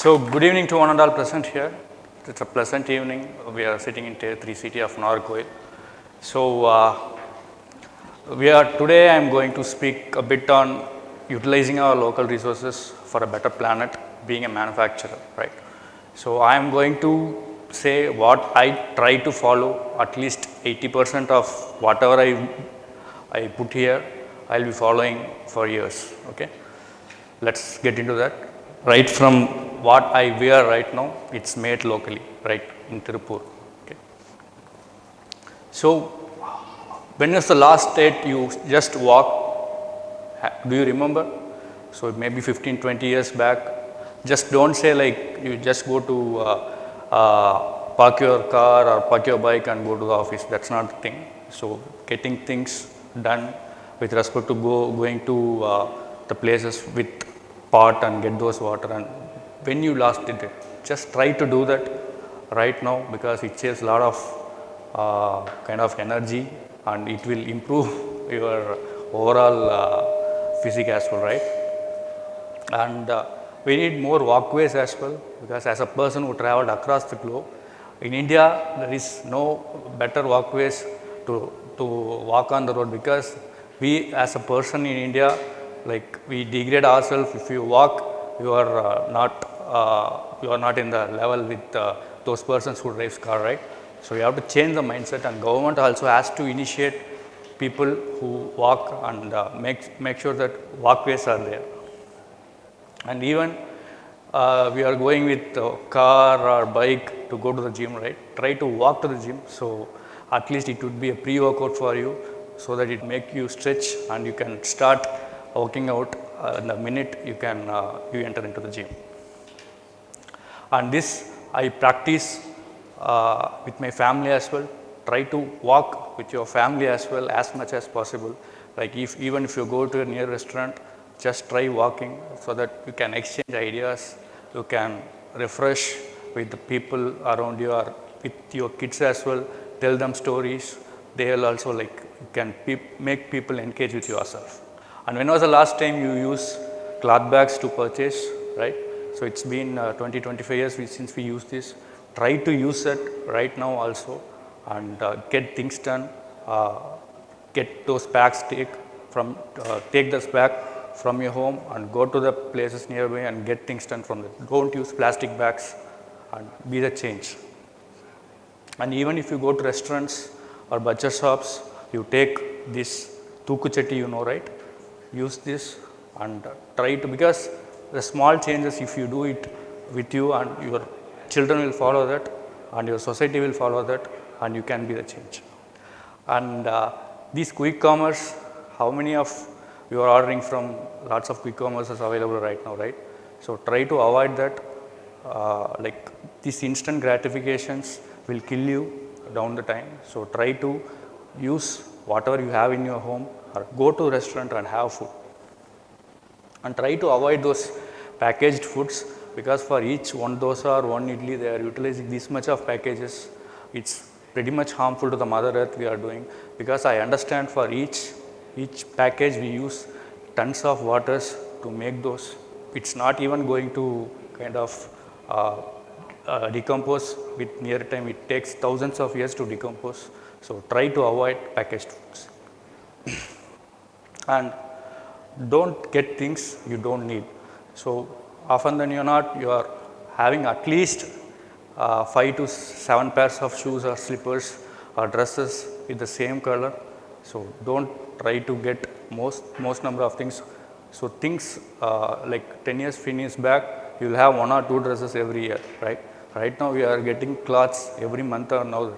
So, good evening to one and all present here. It's a pleasant evening. We are sitting in Tier 3 city of Nagarkoil. So, today I am going to speak a bit on utilizing our local resources for a better planet, being a manufacturer, right? So, I am going to say what I try to follow, at least 80% of whatever I put here, I will be following for years, okay? Let's get into that. Right from what I wear right now, it's made locally, right in Tirupur. Okay. So, when was the last date you just walked? Do you remember? So, maybe 15-20 years back. Just don't say like you just go to park your car or park your bike and go to the office. That's not the thing. So, getting things done with respect to going to the places with pot and get those water, and when you last did it, just try to do that right now, because it saves a lot of kind of energy and it will improve your overall physique as well, right? And we need more walkways as well, because as a person who traveled across the globe, in India there is no better walkways to walk on the road, because we as a person in India, like we degrade ourselves. If you walk, you are not in the level with those persons who drive car, right? So we have to change the mindset, and government also has to initiate people who walk and make sure that walkways are there. And even we are going with car or bike to go to the gym, right? Try to walk to the gym, so at least it would be a pre-workout for you, so that it make you stretch and you can start working out in the minute you enter into the gym. And this I practice with my family as well. Try to walk with your family as well as much as possible. Like even if you go to a near restaurant, just try walking, so that you can exchange ideas, you can refresh with the people around you, or with your kids as well. Tell them stories. They will also make people engage with yourself. And when was the last time you used cloth bags to purchase, right? So it's been 20-25 years since we used this. Try to use it right now also, and get things done. Get those bags, take this bag from your home and go to the places nearby and get things done from there. Don't use plastic bags, and be the change. And even if you go to restaurants or butcher shops, you take this tuku chatti, right? Use this and try to, because the small changes, if you do it with you, and your children will follow that, and your society will follow that, and you can be the change. And these quick commerce, how many of you are ordering from lots of quick commerce is available right now, right? So try to avoid that. Like these instant gratifications will kill you down the time. So try to use whatever you have in your home, or go to a restaurant and have food. And try to avoid those packaged foods, because for each one dosa or one idli, they are utilizing this much of packages. It's pretty much harmful to the mother earth we are doing, because I understand for each package we use tons of waters to make those. It's not even going to kind of decompose with near time. It takes thousands of years to decompose. So try to avoid packaged foods. And don't get things you don't need. So often than you are having at least 5 to 7 pairs of shoes or slippers or dresses with the same color. So don't try to get most number of things. So things like 10 years, 15 years back, you will have 1 or 2 dresses every year, right? Right now we are getting clothes every month or now.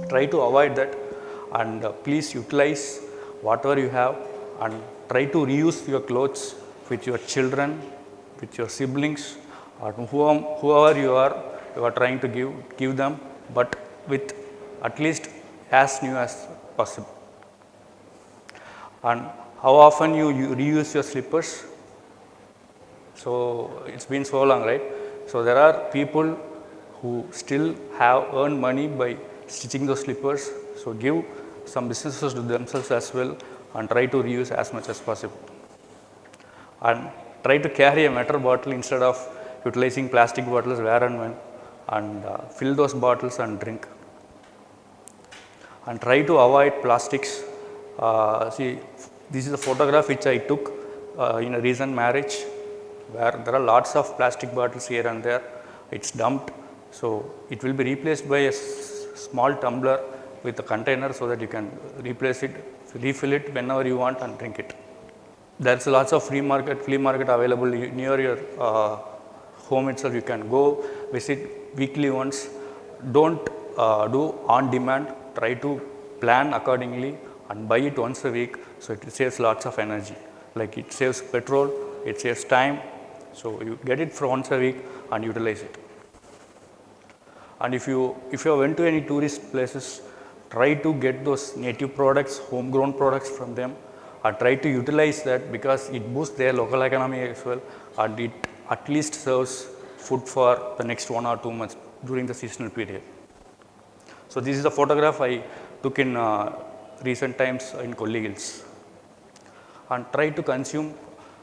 Try to avoid that, and please utilize whatever you have, and try to reuse your clothes with your children, with your siblings, or whoever you are trying to give them, but with at least as new as possible. And how often you reuse your slippers? So it's been so long, right? So there are people who still have earned money by stitching those slippers. So give some businesses to themselves as well, and try to reuse as much as possible. And try to carry a metal bottle instead of utilizing plastic bottles where and when, and fill those bottles and drink. And try to avoid plastics. See, this is a photograph which I took in a recent marriage, where there are lots of plastic bottles here and there. It's dumped, so it will be replaced by a small tumbler with a container, so that you can replace it, refill it whenever you want and drink it. There's lots of flea market available near your home itself. You can go visit weekly once. Don't do on demand. Try to plan accordingly and buy it once a week, so it saves lots of energy. Like it saves petrol, it saves time. So you get it for once a week and utilize it. And if you went to any tourist places, try to get those native products, homegrown products from them, or try to utilize that, because it boosts their local economy as well, and it at least serves food for the next 1 or 2 months during the seasonal period. So this is a photograph I took in recent times in Kolli Hills. And try to consume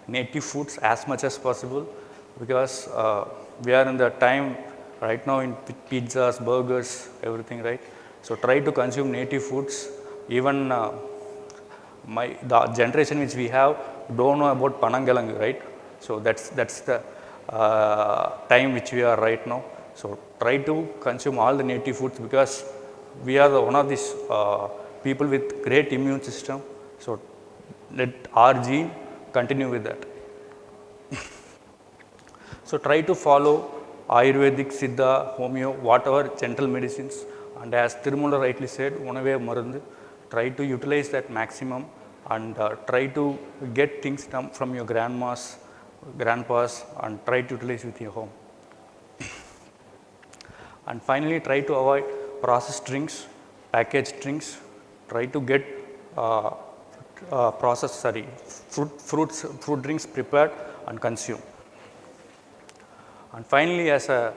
native foods as much as possible, because we are in the time right now in pizzas, burgers, everything, right? So try to consume native foods. Even the generation which we have don't know about panangalangu, right? So that's the time which we are right now. So try to consume all the native foods, because we are one of these people with great immune system. So let our gene continue with that. So try to follow Ayurvedic, Siddha, Homeo, whatever gentle medicines. And as Tirumala rightly said, Unave Marundu, try to utilize that maximum, and try to get things from your grandmas, grandpas, and try to utilize with your home. And finally, try to avoid processed drinks, packaged drinks. Try to get fruit drinks prepared and consume. And finally, as an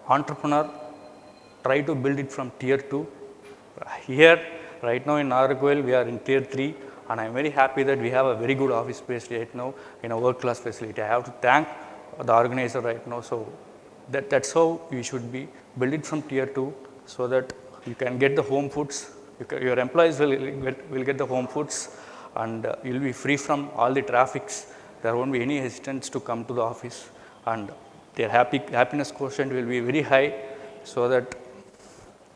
entrepreneur, try to build it from tier 2. Here, right now in Nagarkoil, we are in tier 3, and I am very happy that we have a very good office space right now in a world-class facility. I have to thank the organizer right now. So that's how we should be. Build it from tier 2, so that you can get the home foods. Your employees will get the home foods, and you will be free from all the traffics. There won't be any hesitance to come to the office, and their happiness quotient will be very high, so that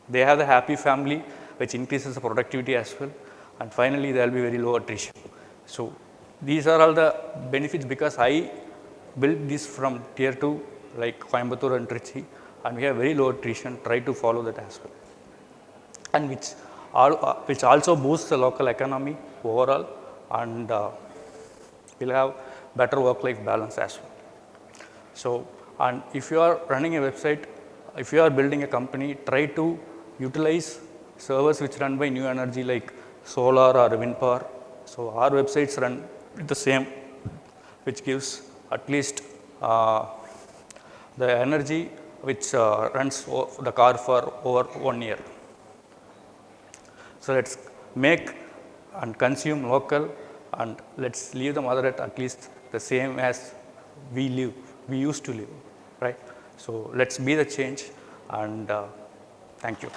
they have the happy family, which increases the productivity as well. And finally, there will be very low attrition. So these are all the benefits, because I built this from tier 2, like Coimbatore and Trichy, and we have very low attrition. Try to follow that as well, and which also boosts the local economy overall, and will have better work-life balance as well. So, and if you are running a website, if you are building a company, try to utilize servers which run by new energy, like solar or wind power. So our websites run with the same, which gives at least the energy which runs the car for over 1 year. So let's make and consume local, and let's leave the mother earth at least the same as we used to live, right? So let's be the change, and thank you.